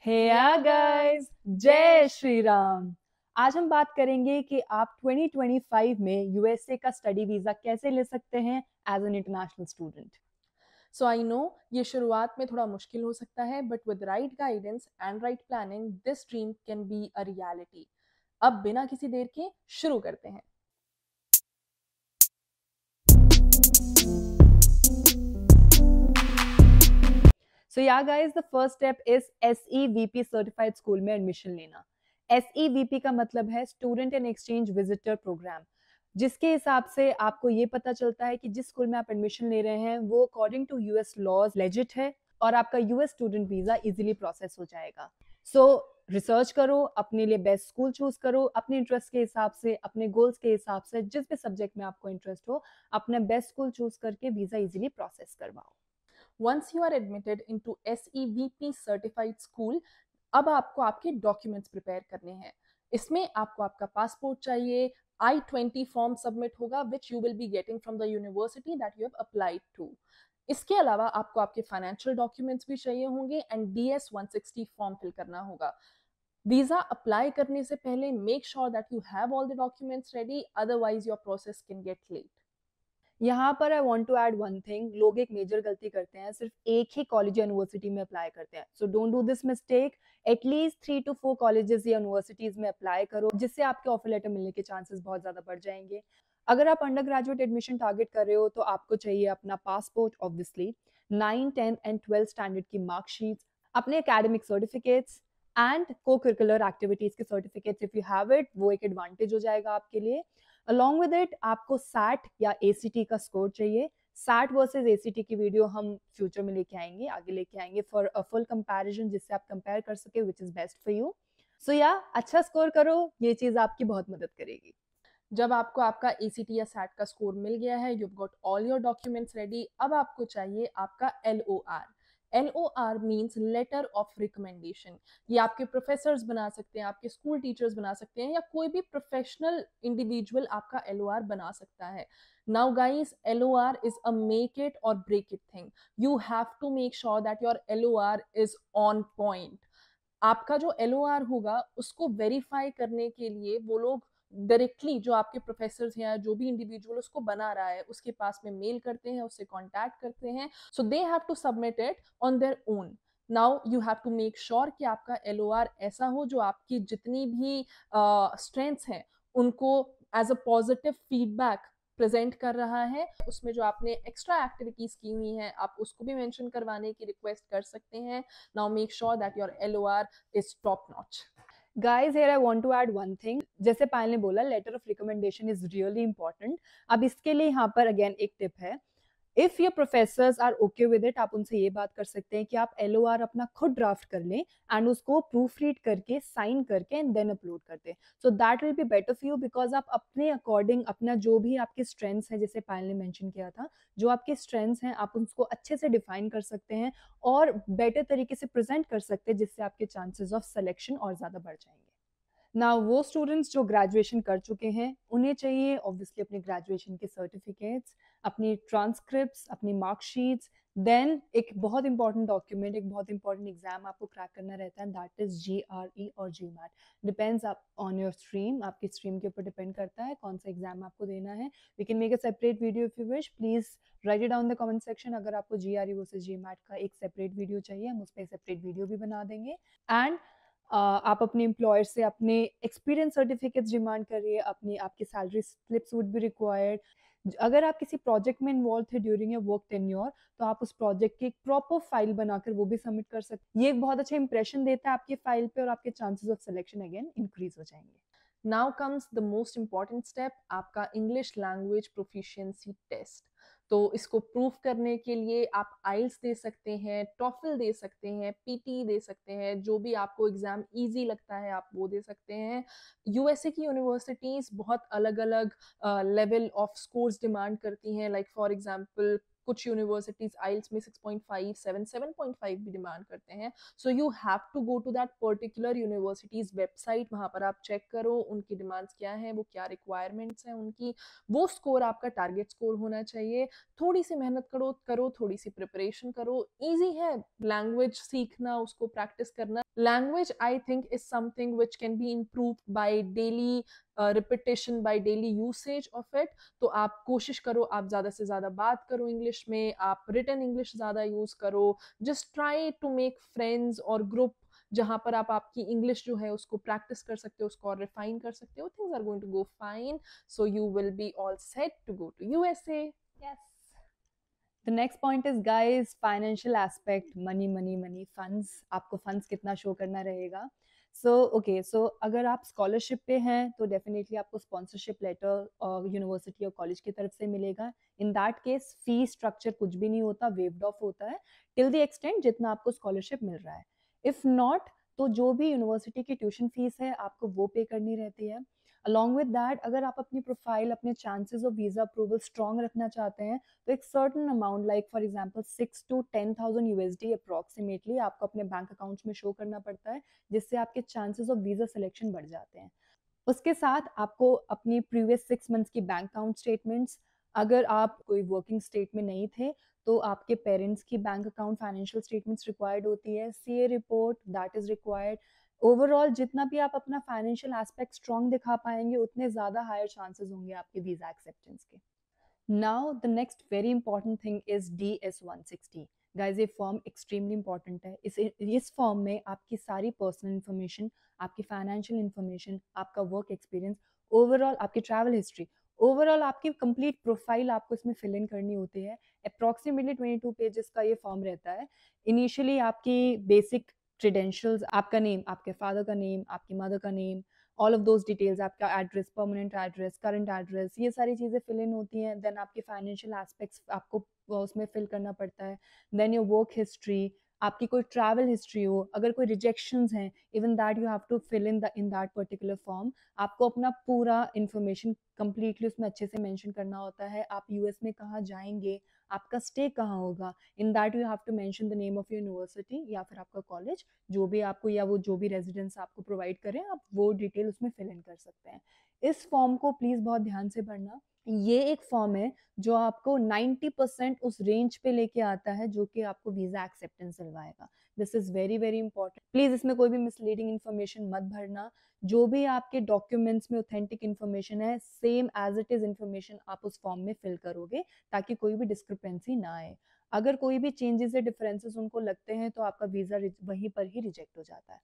Hey guys, जय श्री राम। आज हम बात करेंगे कि आप 2025 में यूएसए का स्टडी वीजा कैसे ले सकते हैं as an international student. So I know ये शुरुआत में थोड़ा मुश्किल हो सकता है, but with right guidance and right planning this dream can be a reality. अब बिना किसी देर के शुरू करते हैं। So yeah guys, the first step is SEVP certified school में एडमिशन लेना। SEVP का मतलब है student and exchange visitor program, जिसके हिसाब से आपको ये पता चलता है कि जिस स्कूल में आप एडमिशन ले रहे हैं वो according to US laws legit है और आपका US student visa easily process हो जाएगा। सो रिसर्च करो, अपने लिए बेस्ट स्कूल चूज करो, अपने इंटरेस्ट के हिसाब से, अपने गोल्स के हिसाब से, जिस भी सब्जेक्ट में आपको इंटरेस्ट हो, अपना बेस्ट स्कूल चूज करके वीजा इजीली प्रोसेस करवाओ। Once you are admitted into SEVP certified school, अब आपको आपके डॉक्यूमेंट्स प्रिपेयर करने हैं। इसमें आपको आपका पासपोर्ट चाहिए, I-20 फॉर्म सबमिट होगा which you will be getting from the university that you have applied to. इसके अलावा आपको आपके फाइनेंशियल डॉक्यूमेंट्स भी चाहिए होंगे एंड DS-160 फॉर्म फिल करना होगा। वीजा अप्लाई करने से पहले make sure that you have all the documents ready, otherwise your process can get late. यहाँ पर I want to add one thing, लोग एक मेजर गलती करते हैं, सिर्फ एक ही कॉलेज या यूनिवर्सिटी में अप्लाई करते हैं। So don't do this mistake. At least 3 to 4 colleges या यूनिवर्सिटीज में अप्लाई करो, जिससे आपके ऑफर लेटर मिलने के चांसेस बहुत ज्यादा बढ़ जाएंगे। अगर आप अंडर ग्रेजुएट एडमिशन टारगेट कर रहे हो तो आपको चाहिए अपना पासपोर्ट, ऑब्वियसली 9, 10 एंड 12 स्टैंडर्ड की मार्कशीट, अपने एकेडमिक सर्टिफिकेट्स एंड को करिकुलर एक्टिविटीज के certificates. If you have it, वो एक एडवांटेज हो जाएगा आपके लिए। अलॉन्ग विद इट आपको सैट या एसीटी का स्कोर चाहिए। सैट वर्सेस एसीटी की वीडियो हम फ्यूचर में लेके आएंगे, आगे लेके आएंगे फॉर अ फुल कंपैरिजन, जिससे आप कंपेयर कर सके which is best for you. So या अच्छा स्कोर करो, ये चीज आपकी बहुत मदद करेगी। जब आपको आपका ACT या SAT का स्कोर मिल गया है, you got all your documents ready, अब आपको चाहिए आपका LOR। LOR means letter of recommendation. ये आपके प्रोफेसर्स बना सकते हैं, आपके स्कूल टीचर्स बना सकते हैं, या कोई भी प्रोफेशनल इंडिविजुअल आपका LOR बना सकता है। Now guys, LOR is a make it or break it thing. You have to make sure that your LOR is on point. आपका जो LOR होगा उसको वेरीफाई करने के लिए वो लोग डायरेक्टली, जो आपके प्रोफेसर हैं या जो भी इंडिविजुअल उसको बना रहा है, उसके पास में मेल करते हैं, उससे कांटेक्ट करते हैं। So they have to submit it on their own. Now you have to make sure कि आपका LOR ऐसा हो जो आपकी जितनी भी स्ट्रेंथ्स हैं उनको as a positive feedback present कर रहा है। उसमें जो आपने एक्स्ट्रा एक्टिविटीज की हुई हैं आप उसको भी मेंशन करवाने की रिक्वेस्ट कर सकते हैं। Now make sure that your LOR is top notch. Guys, here I want to add one thing. जैसे पायल ने बोला, letter of recommendation is really important. अब इसके लिए यहाँ पर अगेन एक टिप है। If your professors are okay with it, आप उनसे ये बात कर सकते हैं कि आप LOR अपना खुद ड्राफ्ट कर लें एंड उसको प्रूफ रीड करके साइन करके एंड देन अपलोड कर दें। So that will be better for you, because आप अपने अकॉर्डिंग अपना जो भी आपके स्ट्रेंथ्स हैं, जैसे पायल ने मेंशन किया था, जो आपके स्ट्रेंथ्स हैं आप उसको अच्छे से डिफाइन कर सकते हैं और बेटर तरीके से प्रेजेंट कर सकते हैं, जिससे आपके चांसेस ऑफ सिलेक्शन और ज्यादा बढ़ जाएंगे। ना वो स्टूडेंट्स जो ग्रेजुएशन कर चुके हैं उन्हें चाहिए ऑब्वियसली अपने ग्रेजुएशन के सर्टिफिकेट्स, अपनी ट्रांसक्रिप्ट्स, अपनी मार्कशीट्स। देन एक बहुत इंपॉर्टेंट डॉक्यूमेंट, एक बहुत इंपॉर्टेंट एग्जाम आपको क्रैक करना रहता है, दैट इज GRE और GMAT। Depends on your stream, आपकी स्ट्रीम के ऊपर डिपेंड करता है कौन सा एग्जाम आपको देना है। We can make a separate video if you wish, please write it down the comment section. अगर आपको GRE वर्सेस GMAT का एक सेपरेट वीडियो चाहिए, हम उस पर सेपरेट वीडियो भी बना देंगे। एंड आप अपने एम्प्लॉयर से अपने एक्सपीरियंस सर्टिफिकेट्स डिमांड करिए, अपनी आपकी salary slips would be required. अगर आप किसी प्रोजेक्ट में इन्वॉल्व थे ड्यूरिंग योर वर्क टेन्योर, तो आप उस प्रोजेक्ट की एक प्रॉपर फाइल बनाकर वो भी सबमिट कर सकते हैं। ये एक बहुत अच्छा इंप्रेशन देता है आपकी फाइल पे और आपके chances of selection again increase हो जाएंगे। Now comes the most important step, आपका इंग्लिश लैंग्वेज प्रोफिशिएंसी टेस्ट। तो इसको प्रूव करने के लिए आप आइल्स दे सकते हैं, टॉफल दे सकते हैं, PT दे सकते हैं, जो भी आपको एग्जाम इजी लगता है आप वो दे सकते हैं। USA की यूनिवर्सिटीज बहुत अलग अलग लेवल ऑफ स्कोर्स डिमांड करती हैं, लाइक फॉर एग्जांपल कुछ यूनिवर्सिटीज आइल्स में 6.5 7 7.5 भी डिमांड करते हैं. So you have to go to that particular universities website, वहां पर आप चेक करो उनकी डिमांड्स क्या हैं, वो क्या रिक्वायरमेंट्स हैं उनकी, वो स्कोर आपका टारगेट स्कोर होना चाहिए. थोड़ी सी मेहनत करो, थोड़ी सी प्रिपरेशन करो. इजी है लैंग्वेज सीखना, उसको प्रैक्टिस करना. Language I think is something which can be improve by daily repetition, by daily usage of it. तो आप कोशिश करो, आप ज्यादा से ज्यादा बात करो इंग्लिश में, आप रिटन इंग्लिश ज्यादा यूज करो. Just try to make friends और ग्रुप जहां पर आप आपकी इंग्लिश जो है उसको प्रैक्टिस कर सकते हो, उसको और रिफाइन कर सकते हो. Things are going to go fine. So you will be all set to go to USA. Yes. The next point is guys financial aspect, money, funds. आपको funds कितना show करना रहेगा. So अगर आप scholarship पे हैं तो definitely आपको sponsorship letter university और college की तरफ से मिलेगा. In that case fee structure कुछ भी नहीं होता, waived off होता है till the extent जितना आपको scholarship मिल रहा है. If not तो जो भी यूनिवर्सिटी की ट्यूशन फीस है आपको वो पे करनी रहती है. अलॉन्ग विद दैट अगर आप अपनी प्रोफाइल, अपने chances of visa approval strong रखना चाहते हैं तो एक certain amount like for example 6 to 10,000 USD approximately आपको अपने बैंक अकाउंट्स में शो करना पड़ता है, जिससे आपके चांसेस ऑफ वीजा सिलेक्शन बढ़ जाते हैं. उसके साथ आपको अपनी प्रीवियस 6 मंथ्स की बैंक अकाउंट स्टेटमेंट्स, अगर आप कोई वर्किंग स्टेट में नहीं थे तो आपके पेरेंट्स की bank account financial statements required होती है, CA report that is required. Overall जितना भी आप अपना फाइनेंशियल एस्पेक्ट स्ट्रॉन्ग दिखा पाएंगे उतने ज़्यादा हायर चांसेस होंगे आपके वीज़ा एक्सेप्टेंस के. Now the next very important thing is DS-160. Guys ये फॉर्म एक्सट्रीमली इंपॉर्टेंट है. इस फॉर्म में आपकी सारी पर्सनल इन्फॉर्मेशन, आपकी फाइनेंशियल इन्फॉर्मेशन, आपका वर्क एक्सपीरियंस, ओवरऑल आपकी ट्रैवल हिस्ट्री, ओवरऑल आपकी कंप्लीट प्रोफाइल आपको इसमें फिल इन करनी होती है. अप्रॉक्सीमेटली 22 पेजेस का ये फॉर्म रहता है. इनिशियली आपकी बेसिक क्रेडेंशियल्स, आपका नेम, आपके फादर का नेम, आपकी मदर का name, all of those details, आपका address, permanent address, current address, ये सारी चीज़ें फिल इन होती हैं. देन आपके फाइनेंशियल एस्पेक्ट्स आपको उसमें फिल करना पड़ता है. देन योर वर्क हिस्ट्री, आपकी कोई ट्रैवल हिस्ट्री हो, अगर कोई रिजेक्शंस हैं even that you have to fill in that particular form. आपको अपना पूरा इन्फॉर्मेशन कंप्लीटली उसमें अच्छे से मेंशन करना होता है. आप यूएस में कहाँ जाएंगे, आपका स्टे कहाँ होगा, in that you have to mention the name of university या फिर आपका कॉलेज, जो भी आपको या वो जो भी रेजिडेंस आपको प्रोवाइड करें आप वो डिटेल उसमें फिल इन कर सकते हैं. इस फॉर्म को प्लीज़ बहुत ध्यान से पढ़ना. ये एक फॉर्म है जो आपको 90% उस रेंज पे लेके आता है जो कि आपको वीज़ा एक्सेप्टेंस दिलवाएगा. This is very very important. Please इसमें कोई भी मिसलीडिंग इन्फॉर्मेशन मत भरना. जो भी आपके डॉक्यूमेंट्स में ऑथेंटिक इन्फॉर्मेशन है same as it is information आप उस फॉर्म में फिल करोगे ताकि कोई भी डिस्क्रिपेंसी ना आए. अगर कोई भी चेंजेस या डिफरेंसेस उनको लगते हैं तो आपका वीज़ा वहीं पर ही रिजेक्ट हो जाता है.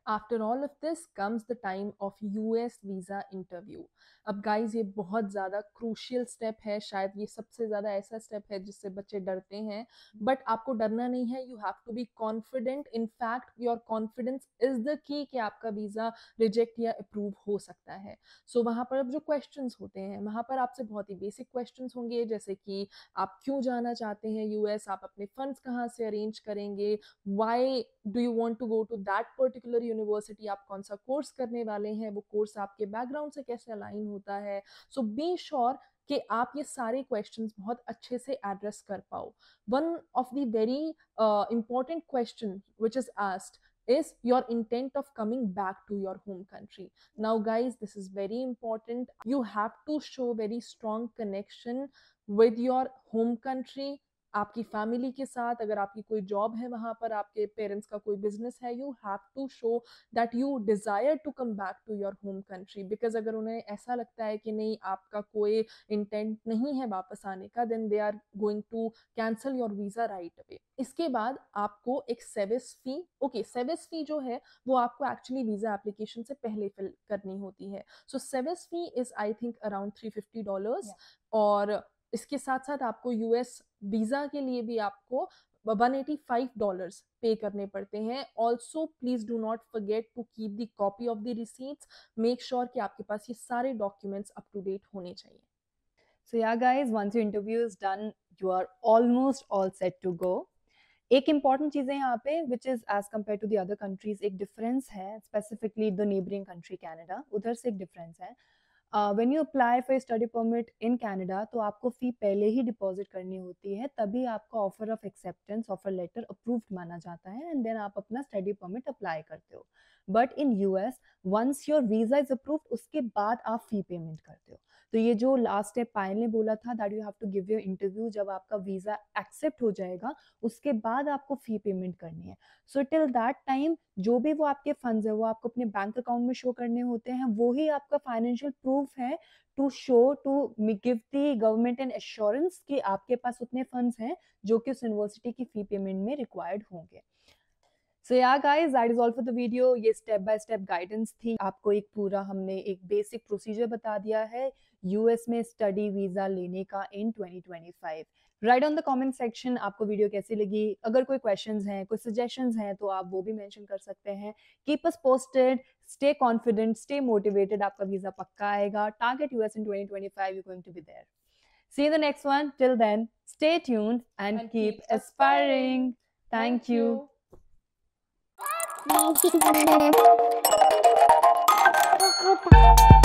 After all of this comes the time of US visa interview. अब गाइज ये बहुत ज़्यादा क्रूशियल स्टेप है, शायद ये सबसे ज़्यादा ऐसा स्टेप है जिससे बच्चे डरते हैं, बट आपको डरना नहीं है. You have to be confident. In fact your confidence is the key कि आपका वीज़ा रिजेक्ट या अप्रूव हो सकता है. सो वहाँ पर अब जो क्वेश्चंस होते हैं वहाँ पर आपसे बहुत ही बेसिक क्वेश्चंस होंगे, जैसे कि आप क्यों जाना चाहते हैं यूएस, आप अपने फंड्स कहाँ से अरेंज करेंगे, why do you want to go to that particular university, आप कौन सा कोर्स करने वाले हैं, वो कोर्स आपके बैकग्राउंड से कैसे अलाइन होता है. सो बी श्योर कि आप ये सारे क्वेश्चंस बहुत अच्छे से एड्रेस कर पाओ. One of the very important question which is asked is your intent of coming back to your home country. Now guys, this is very important. You have to show very strong connection with your home country, आपकी family के साथ. अगर आपकी कोई job है वहाँ पर, आपके पेरेंट्स का कोई बिजनेस है, you have to show that you desire to come back to your home country. Because अगर उन्हें ऐसा लगता है कि नहीं आपका कोई इंटेंट नहीं है वापस आने का, then they are going to cancel your visa right away. इसके बाद आपको एक सेविस फी, ओके सेविस फी जो है वो आपको एक्चुअली वीजा एप्लीकेशन से पहले फिल करनी होती है. So SEVIS fee is I think around $350. और इसके साथ साथ आपको यूएस वीजा के लिए भी आपको $185 पे करने पड़ते हैं. Also please do not forget to keep the copy of the receipts. Make sure कि आपके पास ये सारे डॉक्यूमेंट्स अप टू डेट होने चाहिए. So yeah guys, once your interview is done, you are almost all set to go. एक important चीज़ है यहाँ पे which is as compare to the other countries, एक डिफरेंस है specifically the neighbouring country Canada, उधर से एक डिफरेंस है. When you apply for study permit in Canada तो आपको फी पहले ही डिपॉजिट करनी होती है, तभी आपका offer of acceptance offer letter approved माना जाता है एंड देन आप अपना स्टडी परमिट अप्लाई करते हो. But in US once your visa is approved उसके बाद आप फी पेमेंट करते हो. तो ये जो लास्ट स्टेप पायल ने बोला था that you have to give your interview, जब आपका वीजा एक्सेप्ट हो जाएगा उसके बाद आपको फी पेमेंट करनी है. सो टिल दैट टाइम जो भी वो आपके फंड्स है वो आपको अपने बैंक अकाउंट में शो करने होते हैं, वो ही आपका फाइनेंशियल प्रूफ है to show to give the government an assurance कि आपके पास उतने फंड्स हैं जो कि उस यूनिवर्सिटी की फी पेमेंट में रिक्वायर्ड होंगे. सो yeah guys, that is all for the video. ये स्टेप बाय स्टेप गाइडेंस थी, आपको एक पूरा हमने एक बेसिक प्रोसीजर बता दिया है यूएस में स्टडी वीजा लेने का इन 2025. Right on the comment section आपको वीडियो कैसी लगी. अगर कोई क्वेश्चंस हैं, कोई सजेशंस हैं तो आप वो भी मेंशन कर सकते हैं. Keep us posted, stay confident, stay motivated. आपका वीजा पक्का आएगा. Target US in 2025, you going to be there. See you in the next one. Till then, stay tuned and keep aspiring. Thank you. Thank you.